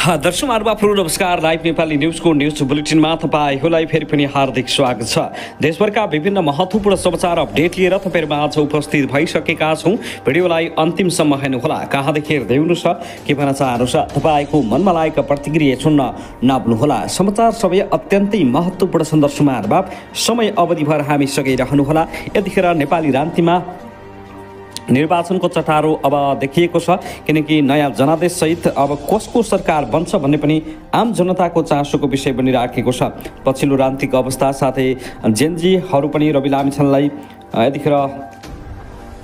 दर्शक महानुभावहरू नमस्कार। Live Nepali न्युजको news बुलेटिनमा तपाईहरूलाई फेरि पनि हार्दिक स्वागत छ। देशभरका विभिन्न महत्त्वपूर्ण समाचार अपडेट लिएर तपाईहरुमा आज उपस्थित भइसकेका छौं। भिडियोलाई अन्तिमसम्म हेर्नुहोला। कहाँदेखि हेर्दै हुनुहुन्छ, के भन्न चाहनुहुन्छ, तपाईको मनमा लागेका प्रतिक्रिया सुन्न नभुल्नुहोला। समाचार सबै अत्यन्तै महत्त्वपूर्ण सन्दर्भ महानुभाव समय अवधिभर हामी सँगै रहनुहोला। यतिखेर नेपाली राजनीतिमा निर्वाचनको चटारो अब देखिएको छ, किनकि नयाँ जनादेश सहित अब कसको सरकार बन्छ भन्ने पनि आम जनताको चासोको विषय बनिराखेको छ। पछिल्लो राजनीतिक अवस्था साथै जेनजीहरू पनि रवि लामिछानेलाई यतिखेर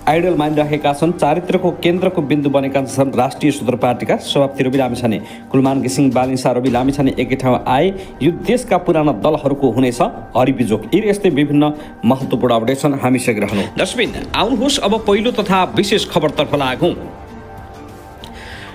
आइडल मानिरहेका छन्। चारित्रको केन्द्रको बिन्दु बनेका छन् राष्ट्रिय स्वतन्त्र पार्टीका सभापति रवि लामिछाने। कुलमान घिसिङ बालिन्सा रवि लामिछाने एकै ठाउँ आए यो देशका पुराना दलहरूको हुनेछ हरिबिजोग। यी यस्तै विभिन्न महत्त्वपूर्ण अपडेट छन्, हामीसँग रहनु। दर्शकबिन आउनुहोस् अब पहिलो तथा विशेष खबरतर्फ लागौँ।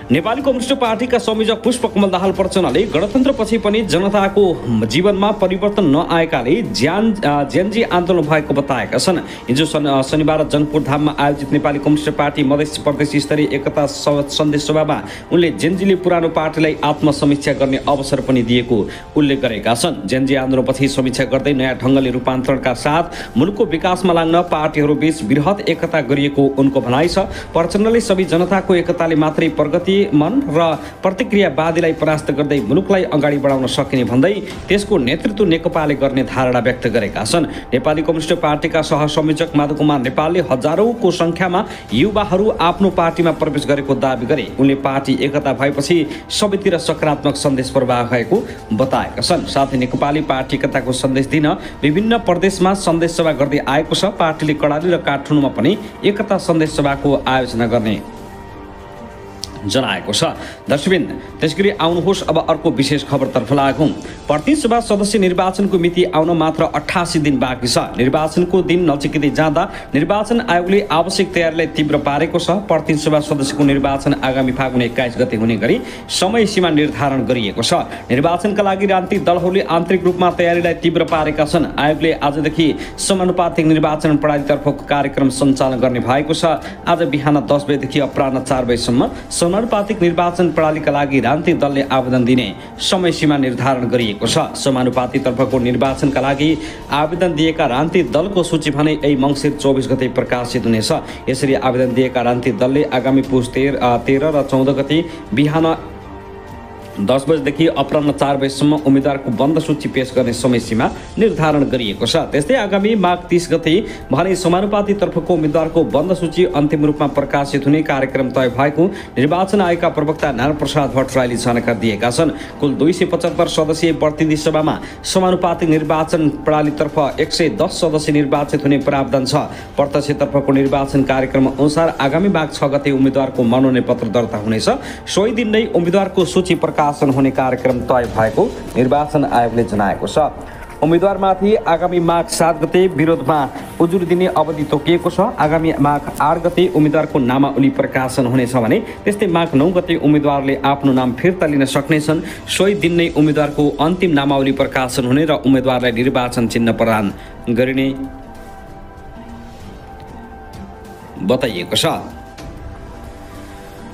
नेपाली कम्युनिस्ट पार्टीका संयोजक पुष्पकमल दाहाल प्रचण्डले गणतन्त्रपछि पनि जनताको जीवनमा परिवर्तन नआएकाले जेनजी आन्दोलन भएको बताएका छन्। हिजो शनिबार जनकपुर धाममा आयोजित नेपाली कम्युनिस्ट पार्टी मधेस प्रदेश स्तरीय एकता सन्देश सभामा उनले जेनजीले पुरानो पार्टीलाई आत्मसमीक्षा गर्ने अवसर पनि दिएको उल्लेख गरेका छन्। जेनजी आन्दोलनपछि समीक्षा गर्दै नयाँ ढङ्गले रूपान्तरणका साथ मुलुकको विकासमा लाग्न पार्टीहरूबीच बृहत एकता गरिएको उनको भनाइ छ। प्रचण्डले सबै जनताको एकताले मात्रै प्रगति मन र प्रतिक्रियावादीलाई परास्त गर्दै मुलुकलाई अगाडि बढाउन सकिने भन्दै त्यसको नेतृत्व नेकपाले गर्ने धारणा व्यक्त गरेका छन्। नेपाली कम्युनिस्ट पार्टीका सहसंयोजक माधवकुमार नेपालले हजारौंको संख्यामा युवाहरू आफ्नो पार्टीमा प्रवेश गरेको दावी गरे। उनले पार्टी एकता भएपछि सबैतिर सकारात्मक सन्देश प्रवाह भएको बताएका छन्। साथै नेकपाली पार्टी एकताको सन्देश दिन विभिन्न प्रदेशमा सन्देश सभा गर्दै आएको छ। पार्टीले कडाली र काठमाडौँमा पनि एकता सन्देश सभाको आयोजना गर्ने जनाएको छ। दर्शकबिन त्यसगरी आउनुहोस् अब अर्को विशेष खबरतर्फ लागौँ। प्रतिनिधि सभा सदस्य निर्वाचनको मिति आउन मात्र 88 दिन बाँकी छ। निर्वाचनको दिन नजिकै जाँदा निर्वाचन आयोगले आवश्यक तयारीलाई तीव्र पारेको छ। प्रतिनिधि सभा सदस्यको निर्वाचन आगामी फागुन 21 गते हुने गरी समय सीमा निर्धारण गरिएको छ। निर्वाचनका लागि राजनीतिक दलहरूले आन्तरिक रूपमा तयारीलाई तीव्र पारेका छन्। आयोगले आजदेखि समानुपातिक निर्वाचन प्रणालीतर्फको कार्यक्रम सञ्चालन गर्ने भएको छ। आज बिहान 10 बजेदेखि अपराह्न 4 बजेसम्म समानुपातिक निर्वाचन प्रणालीका लागि राजनीतिक दलले आवेदन दिने समय सीमा निर्धारण गरिएको छ। समानुपातिक तर्फको निर्वाचनका लागि आवेदन दिएका राजनीतिक दलको सूची भने यही मङ्सिर 24 गते प्रकाशित हुनेछ। यसरी आवेदन दिएका राजनीतिक दलले आगामी पुस 13 र 14 गते बिहान 10 बजेदेखि अपराह्न 4 बजेसम्म उम्मेद्वारको बन्द सूची पेश गर्ने समय सीमा निर्धारण गरिएको छ। त्यस्तै आगामी माघ 30 गते भने समानुपातिक तर्फको उम्मेद्वारको बन्द सूची अन्तिम रूपमा प्रकाशित हुने कार्यक्रम तय भएको निर्वाचन आयोगका प्रवक्ता नारायण प्रसाद भट्टराईले जानकारी दिएका छन्। कुल 275 सदस्यीय प्रतिनिधि सभामा समानुपातिक निर्वाचन प्रणालीतर्फ 110 सदस्य निर्वाचित हुने प्रावधान छ। प्रत्यक्षतर्फको निर्वाचन कार्यक्रम अनुसार आगामी माघ 6 गते उम्मेद्वारको मनोनयन पत्र दर्ता हुनेछ। सोही दिन नै उम्मेद्वारको सूची प्रकाशन हुने कार्यक्रम तय भएको निर्वाचन आयोगले जनाएको छ। उम्मेद्वारमाथि आगामी माघ 7 गते विरोधमा उजुरी दिने अवधि तोकिएको छ। आगामी माघ 8 गते उम्मेद्वारको नामावली प्रकाशन हुनेछ भने त्यस्तै माघ 9 गते उम्मेद्वारले आफ्नो नाम फिर्ता लिन सक्नेछन्। सोही दिन नै उम्मेद्वारको अन्तिम नामावली प्रकाशन हुने र उम्मेद्वारलाई निर्वाचन चिन्ह प्रदान गरिने बताइएको छ।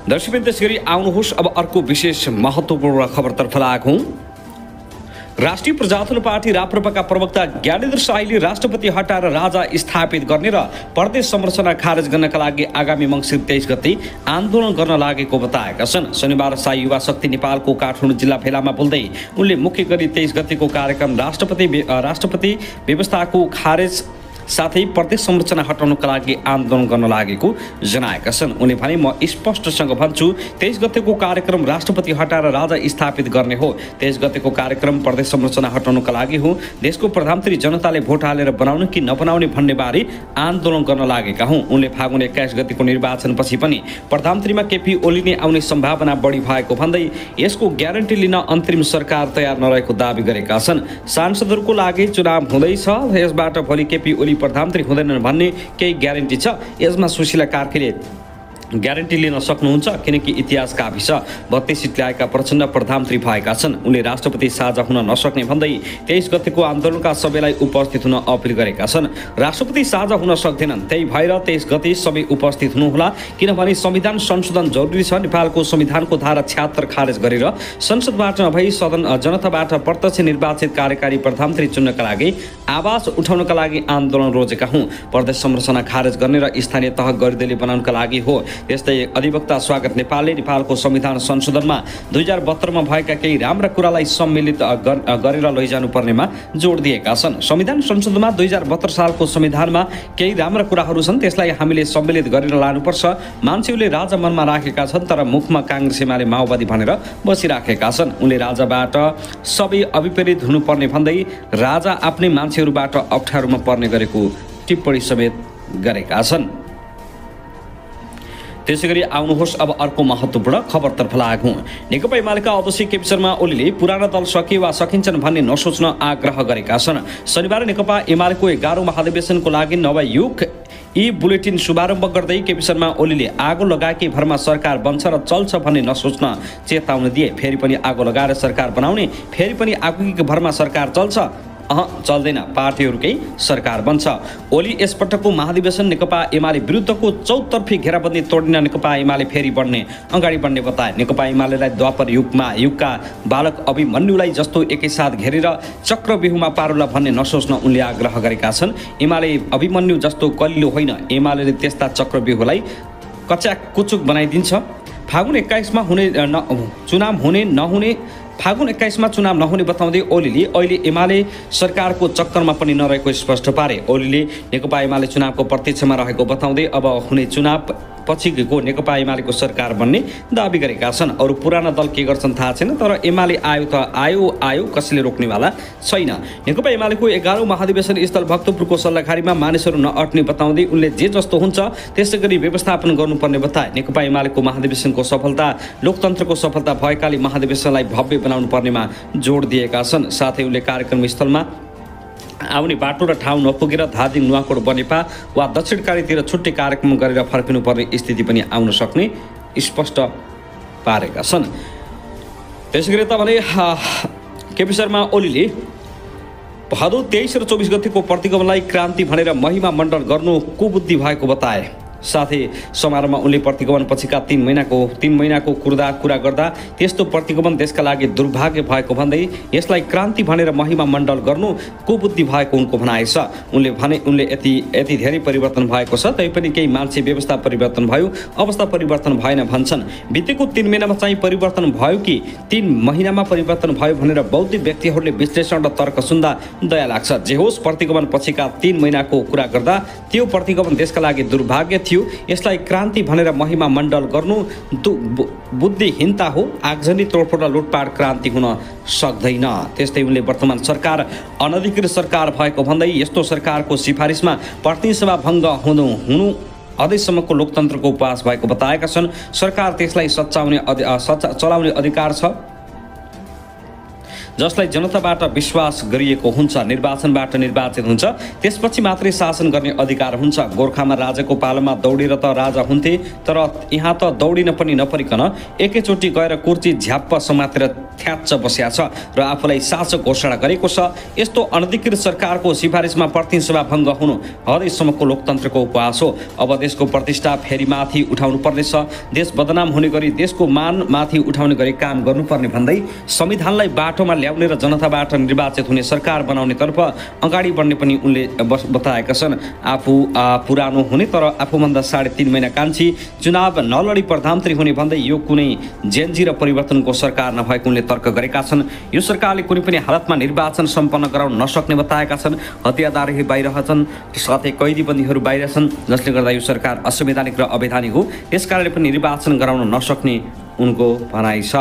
दर्शकबिन त्यसगरी आउनुहोस् अब अर्को विशेष महत्त्वपूर्ण खबरतर्फ लागौँ। राष्ट्रिय प्रजातन्त्र पार्टी राप्रपाका प्रवक्ता ज्ञानेन्द्र शाहीले राष्ट्रपति हटाएर राजा स्थापित गर्ने र प्रदेश संरचना खारेज गर्नका लागि आगामी मङ्सिर 23 गते आन्दोलन गर्न लागेको बताएका छन्। शनिबार शाही युवा शक्ति नेपालको काठमाडौँ जिल्ला भेलामा बोल्दै उनले मुख्य गरी 23 गतेको कार्यक्रम राष्ट्रपति व्यवस्थाको खारेज साथै प्रदेश संरचना हटाउनका लागि आन्दोलन गर्न लागेको जनाएका छन्। उनले भने म स्पष्टसँग भन्छु 23 गतेको कार्यक्रम राष्ट्रपति हटाएर राजा स्थापित गर्ने हो। 23 गतेको कार्यक्रम प्रदेश संरचना हटाउनका लागि हो। देशको प्रधानमन्त्री जनताले भोट हालेर बनाउनु कि नबनाउने भन्ने बारे आन्दोलन गर्न लागेका हुँ। उनले फागुन 21 गतेको निर्वाचनपछि पनि प्रधानमन्त्रीमा केपी ओली नै आउने सम्भावना बढी भएको भन्दै यसको ग्यारेन्टी लिन अन्तरिम सरकार तयार नरहेको दावी गरेका छन्। सांसदहरूको लागि चुनाव हुँदैछ, यसबाट भोलि केपी ओली प्रधानमन्त्री हुँदैनन् भन्ने केही ग्यारेन्टी छ? यसमा सुशीला कार्कीले ग्यारेन्टी लिन सक्नुहुन्छ किनकि इतिहास काफी छ। 32 सिट ल्याएका प्रचण्ड प्रधानमन्त्री भएका छन्। उनले राष्ट्रपति साझा हुन नसक्ने भन्दै 23 गतेको आन्दोलनका सबैलाई उपस्थित हुन अपील गरेका छन्। राष्ट्रपति साझा हुन सक्दैनन्, त्यही भएर 23 गते सबै उपस्थित हुनुहोला किनभने संविधान संशोधन जरुरी छ। नेपालको संविधानको धारा 76 खारेज गरेर संसदबाट नभई सदन जनताबाट प्रत्यक्ष निर्वाचित कार्यकारी प्रधानमन्त्री चुन्नका लागि आवाज उठाउनका लागि आन्दोलन रोजेका हुँ। प्रदेश संरचना खारेज गर्ने र स्थानीय तह गरिदेली बनाउनका लागि हो। त्यस्तै अधिवक्ता स्वागत नेपालले नेपालको संविधान संशोधनमा 2072 भएका केही राम्रा कुरालाई सम्मिलित गरेर लैजानु पर्नेमा जोड दिएका छन्। संविधान संशोधनमा 2072 सालको संविधानमा केही राम्रा कुराहरू छन्, त्यसलाई हामीले सम्मिलित गरेर लानुपर्छ। मान्छेहरूले राजा मनमा राखेका छन् तर मुखमा काङ्ग्रेस एमाले माओवादी भनेर बसिराखेका छन्। उनले राजाबाट सबै अविपरीत हुनुपर्ने भन्दै राजा आफ्नै मान्छेहरूबाट अप्ठ्यारोमा पर्ने गरेको टिप्पणी समेत गरेका छन्। त्यसैगरी आउनुहोस् अब अर्को महत्त्वपूर्ण खबरतर्फ लागौँ। नेकपा एमालेका अध्यक्ष केपी शर्मा ओलीले पुराना दल सके वा सकिन्छन् भन्ने नसोच्न आग्रह गरेका छन्। शनिबार नेकपा एमालेको 11औं महाधिवेशनको लागि नवयुग बुलेटिन शुभारम्भ गर्दै केपी शर्मा ओलीले आगो लगाएकै भरमा सरकार बन्छ र चल्छ भन्ने नसोच्न चेतावनी दिए। फेरि पनि आगो लगाएर सरकार बनाउने, फेरि पनि आगोकै भरमा सरकार चल्छ, चल्दैन, पार्टीहरूकै सरकार बन्छ। ओली यसपटकको महाधिवेशन नेकपा एमाले विरुद्धको चौतर्फी घेराबन्दी तोडिन नेकपा एमाले फेरि अगाडि बढ्ने बताए। नेकपा एमालेलाई द्वापर युगका बालक अभिमन्युलाई जस्तो एकैसाथ घेरेर चक्रव्यूहमा पारुला भन्ने नसोच्न उनले आग्रह गरेका छन्। एमाले अभिमन्यु जस्तो कलिलो होइन, एमाले त्यस्ता चक्रव्यूहलाई कच्याकुचुक बनाइदिन्छ। फागुन 21मा फागुन 21मा चुनाव नहुने बताउँदै ओलीले अहिले एमाले सरकारको चक्करमा पनि नरहेको स्पष्ट पारे। ओलीले नेकपा एमाले चुनावको प्रतीक्षामा रहेको बताउँदै अब हुने चुनाव पछिको नेकपा एमालेको सरकार बन्ने दाबी गरेका छन्। अरू पुराना दल के गर्छन् थाहा छैन, तर एमाले आयो त आयो, कसैले रोक्नेवाला छैन। नेकपा एमालेको 11औं महाधिवेशन स्थल भक्तपुरको सल्लाहखारीमा मानिसहरू नअट्ने बताउँदै उनले जे जस्तो हुन्छ त्यसै गरी व्यवस्थापन गर्नुपर्ने बताए। नेकपा एमालेको महाधिवेशनको सफलता लोकतन्त्रको सफलता भएकाले महाधिवेशनलाई भव्य बनाउनु पर्नेमा जोड दिएका छन्। साथै उनले कार्यक्रम स्थलमा आउने बाटो र ठाउँ नपुगेर धादिङ, नुवाकोट, बनेपा वा दक्षिणकालीतिर छुट्टै कार्यक्रम गरेर फर्किनुपर्ने स्थिति पनि आउन सक्ने स्पष्ट पारेका छन्। त्यसैगरी त भने केपी शर्मा ओलीले भदौ 23 र 24 गतिको प्रतिगमनलाई क्रान्ति भनेर महिमा मण्डल गर्नु कुबुद्धि भएको बताए। साथै समारोहमा उनले प्रतिगमन पछिका 3 महिनाको कुरा गर्दा त्यस्तो प्रतिगमन देशका लागि दुर्भाग्य भएको भन्दै यसलाई क्रान्ति भनेर महिमा मण्डल गर्नु कुबुद्धि भएको उनको भनाइ छ। उनले भने उनले यति धेरै परिवर्तन भएको छ, तैपनि केही मान्छे व्यवस्था परिवर्तन भयो, अवस्था परिवर्तन भएन भन्छन्। बितेको 3 महिनामा चाहिँ परिवर्तन भयो कि 3 महिनामा परिवर्तन भयो भनेर बौद्धिक व्यक्तिहरूले विश्लेषण र तर्क सुन्दा दया लाग्छ। जे होस्, प्रतिगमन पछिका 3 महिनाको कुरा गर्दा त्यो प्रतिगमन देशका लागि दुर्भाग्य थियो, यसलाई क्रान्ति भनेर महिमा मण्डल गर्नु बुद्धिहीनता हो। आगजनी, तोडफोड र लुटपाट क्रान्ति हुन सक्दैन। त्यस्तै उनले वर्तमान सरकार अनधिकृत सरकार भएको भन्दै यस्तो सरकारको सिफारिसमा प्रतिनिधि सभा भङ्ग हुनु अझैसम्मको लोकतन्त्रको उपवास भएको बताएका छन्। सरकार त्यसलाई चलाउने अधिकार छ जसलाई जनताबाट विश्वास गरिएको हुन्छ, निर्वाचनबाट निर्वाचित हुन्छ, त्यसपछि मात्रै शासन गर्ने अधिकार हुन्छ। गोर्खामा राजाको पालामा दौडेर त राजा हुन्थे, तर यहाँ त दौडिन पनि नपरिकन एकैचोटि गएर कुर्ची झ्याप्प समातेर थ्याच्च बस्या छ र आफूलाई शासक घोषणा गरेको छ। यस्तो अनधिकृत सरकारको सिफारिसमा प्रतिनिधि सभा भङ्ग हुनु हदैसम्मको लोकतन्त्रको उपहास हो। अब देशको प्रतिष्ठा फेरि माथि उठाउनु पर्नेछ, देश बदनाम हुने गरी देशको मान माथि उठाउने गरी काम गर्नुपर्ने भन्दै संविधानलाई बाटोमा ल्याउने र जनताबाट निर्वाचित हुने सरकार बनाउनेतर्फ अगाडि बढ्ने पनि उनले बताएका छन्। आफू पुरानो हुने तर आफूभन्दा 3.5 महिना कान्छी चुनाव नलडी प्रधानमन्त्री हुने भन्दै यो कुनै जेन्जी र परिवर्तनको सरकार नभएको उनले तर्क गरेका छन्। यो सरकारले कुनै पनि हालतमा निर्वाचन सम्पन्न गराउन नसक्ने बताएका छन्। हत्यादारहरू बाहिर छन्, साथै कैदीबन्दीहरू बाहिर छन्, जसले गर्दा यो सरकार असंवैधानिक र अवैधानिक हो। यसकारणले पनि निर्वाचन गराउन नसक्ने उनको भनाइ छ।